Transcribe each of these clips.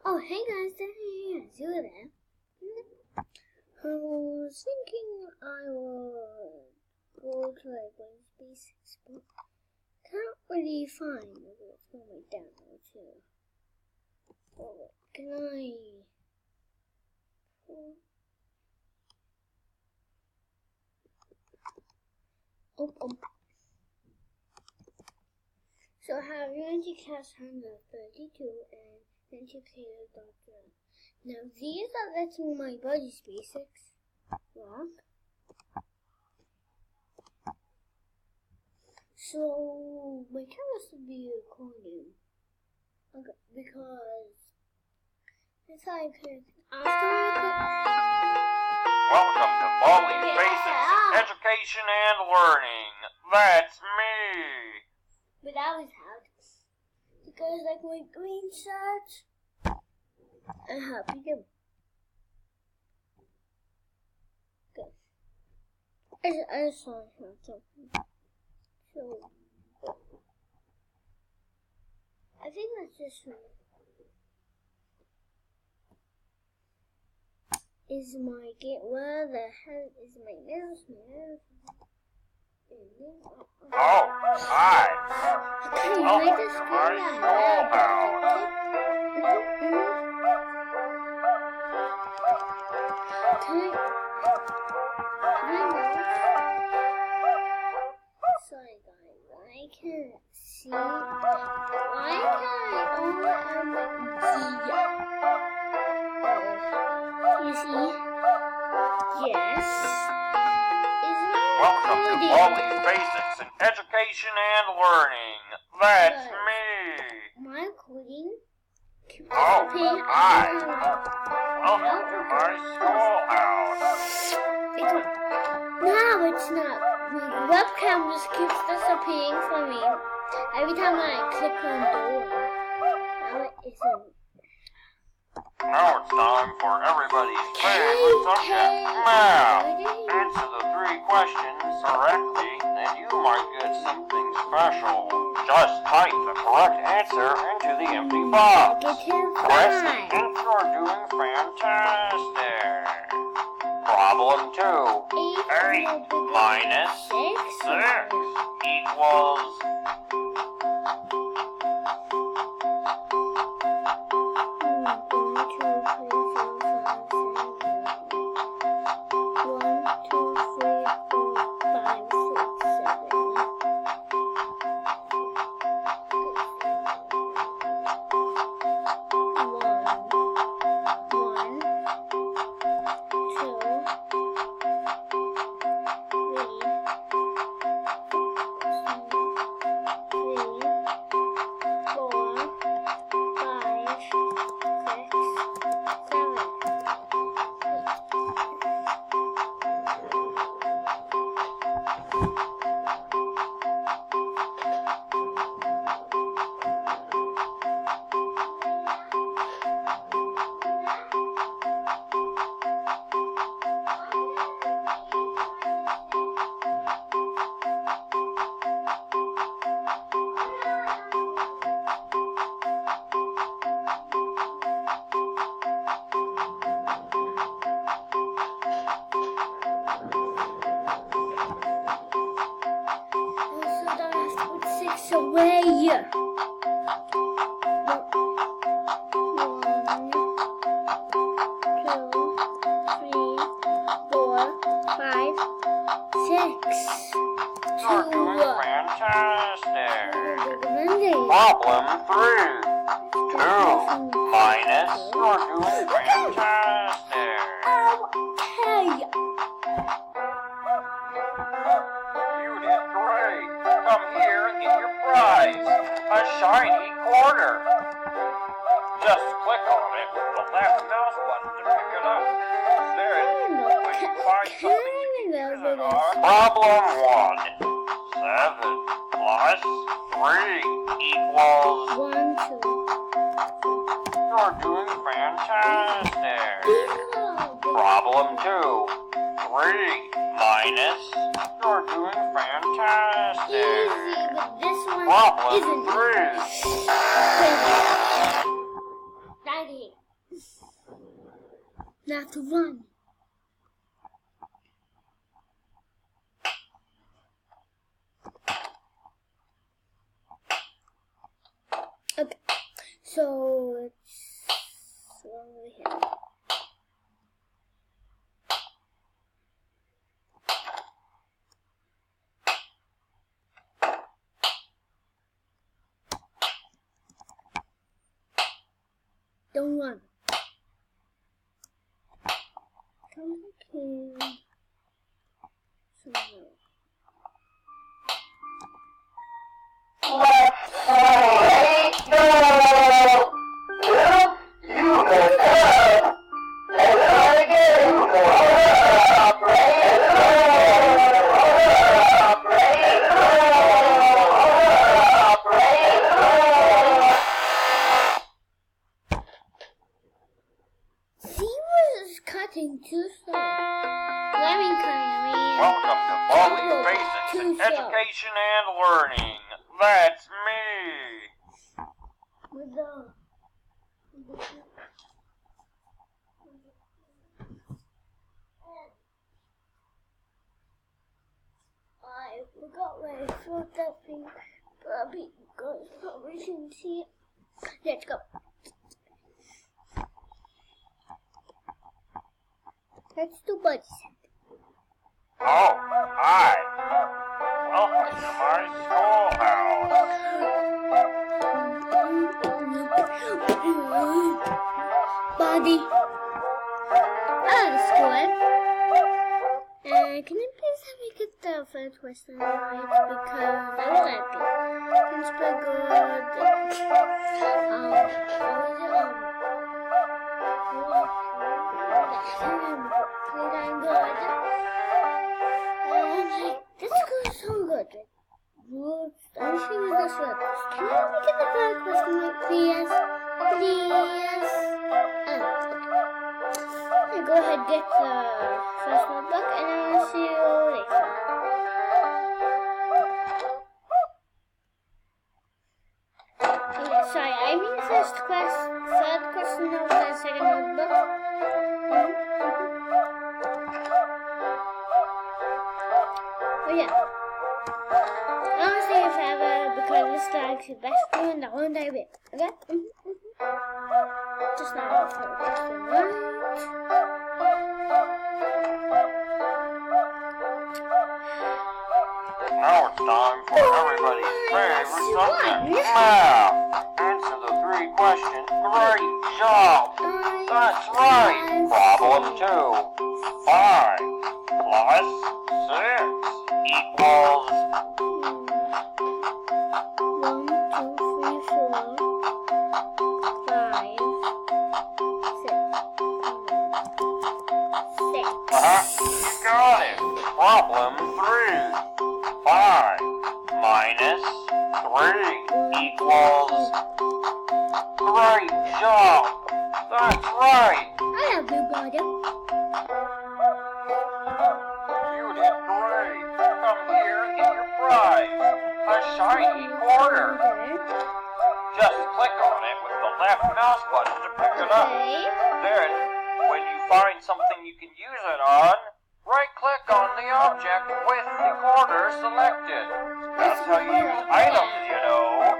Oh, hey guys, it's you there. I was thinking I would go to like Basics, but can't really find it. It's on my downloads here. Oh, can I? Oh. So I have Unity Class 132 and Unity Player Doctor. Now these are letting my Buddy's Basics rock. So my camera should be recording. Okay, because it's like Welcome to Baldi's Basics Education and Learning. That's me. But that was hard. You guys like my green shirt? I hope you do. Good. I just saw something. So, I think that's just me. Where the hell is my mouse? Oh, hi. Okay, Welcome I just to got my schoolhouse. Sorry guys, I can't see. Why can't I only have you see? Yes. Welcome to Baldi's Basics in Education and Learning. That's me. My coding. Oh, hi. Welcome to my schoolhouse. No, it's not. My webcam just keeps disappearing for me every time I click on door. Now it isn't. Now it's time for everybody's favorite subject, math. Answer the 3 questions correctly, and you might get something special. Just type the correct answer into the empty box. Press the ink, you're doing fantastic. Problem 2. 8 minus 6 equals... Away. 1, 2, 3, 4, 5, 6. You're doing fantastic. Problem 3. 2 minus, you're doing fantastic. Okay. You did great. Come here and get your prize. A shiny quarter. Just click on it with the left mouse button to pick it up. Then, when you find something you can use it on... Problem 1. 7 plus 3 equals... 1, 2. You're doing fantastic. Problem 2. 3 minus... You're doing fantastic. Easy, but this one Problem isn't. 3. 98. Not to run. Okay, so it's over here. Don't run. Come here. Somewhere. Cutting too slow. Welcome to Baldi's Basics in Education and Learning. That's me. I forgot where I thought that thing, probably shouldn't see it. Let's go. Let's do buddy set. Oh, hi. Welcome to my schoolhouse. Buddy. School. Can you please help me get the first question right? Because I like it. It's pretty good. This goes so good. I'm sure this works. Can you help me get the first question right, please? Please. Okay. Go ahead, get the first notebook, and I'll see you later. Okay, sorry, I mean the third question of the second notebook. Oh yeah. I want to stay here forever because this is actually the best one, the one that I read. Okay? Just now the third question, right? Now it's time for everybody's favorite subject, math. Answer the 3 questions. Great job. That's right. Problem 2. 5 plus 6 equals 1, 2, 3, 4, 5, 6. You got it. Problem 3. 5 minus 3 equals. Great job. That's right. I love you, brother. You did great. Come here and get your prize. A shiny quarter. Just click on it with the left mouse button to pick it up. Then, when you find something you can use it on, right-click on the object with the quarter selected. That's how you use items, you know.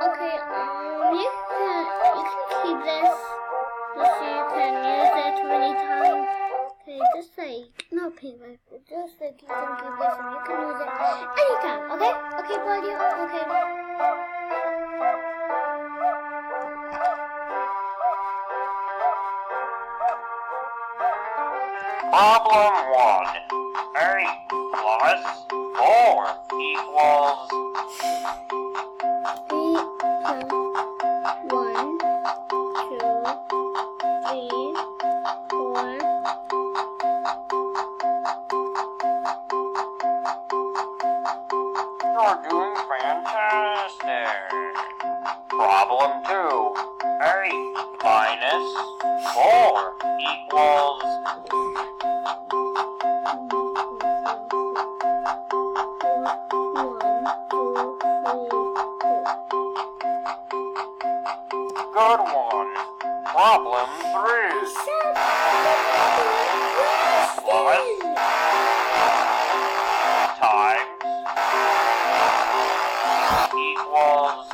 Okay, you can keep this just so you can use it many times. Okay, just like, not paper, just like you can keep this and you can use it anytime, okay? Okay, buddy, okay. Problem 1. 8 plus 4 equals. 8 plus 1, 2, 3, 4. You're doing fantastic. Problem 2. 8 minus 4 equals. 1, 2, 3, 4. Good one. 3 Problem 3. What? Times equals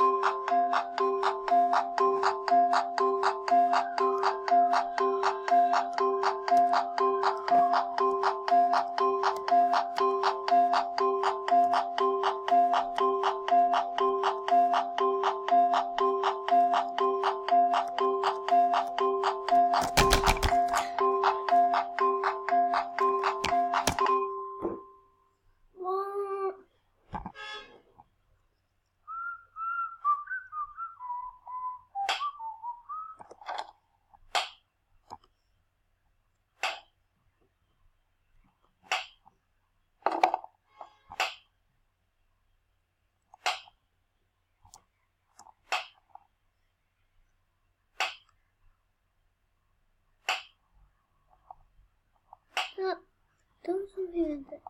Don't something like that.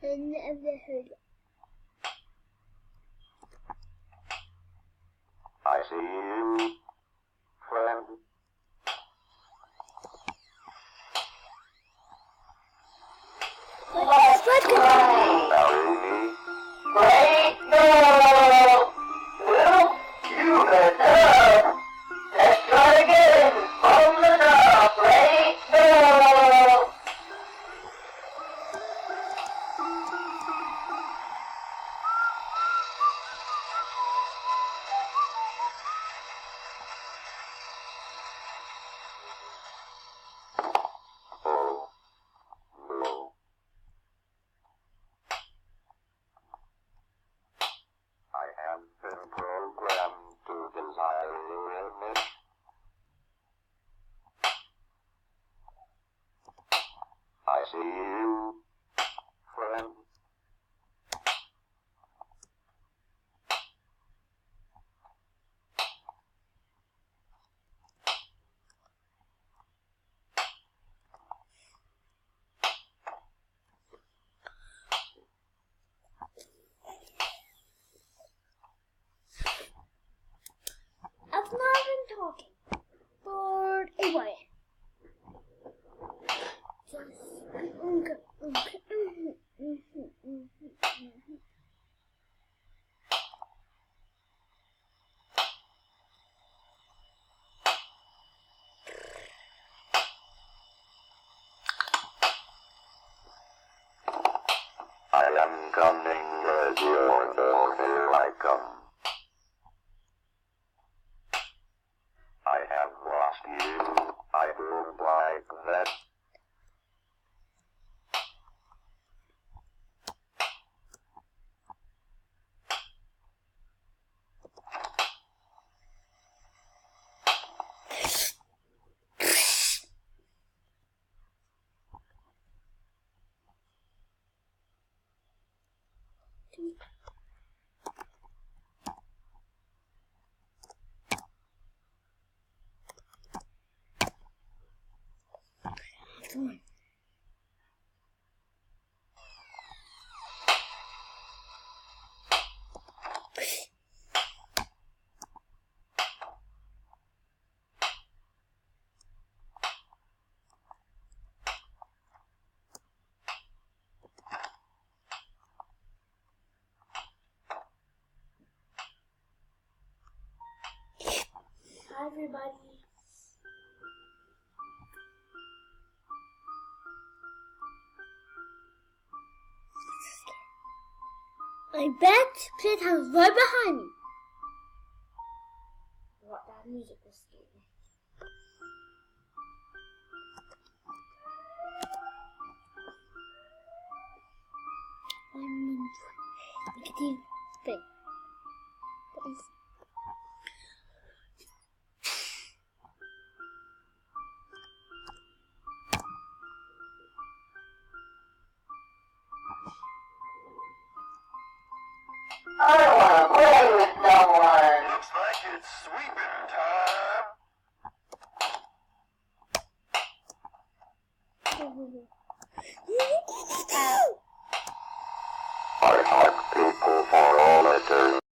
I never heard it. I see you, friend. Let's go. Wait, no! Well, you messed up. Let's try again. From the top, right? No! I see you, friend. I've not been talking for a while. I am coming as your door, here I come. I have lost you, I don't like that. Hi, everybody. I bet Playtime's right behind me. What, that music was scary. Negative thing. That is. I don't want to play with someone. Looks like it's sweeping time. I hunt people for all eternity.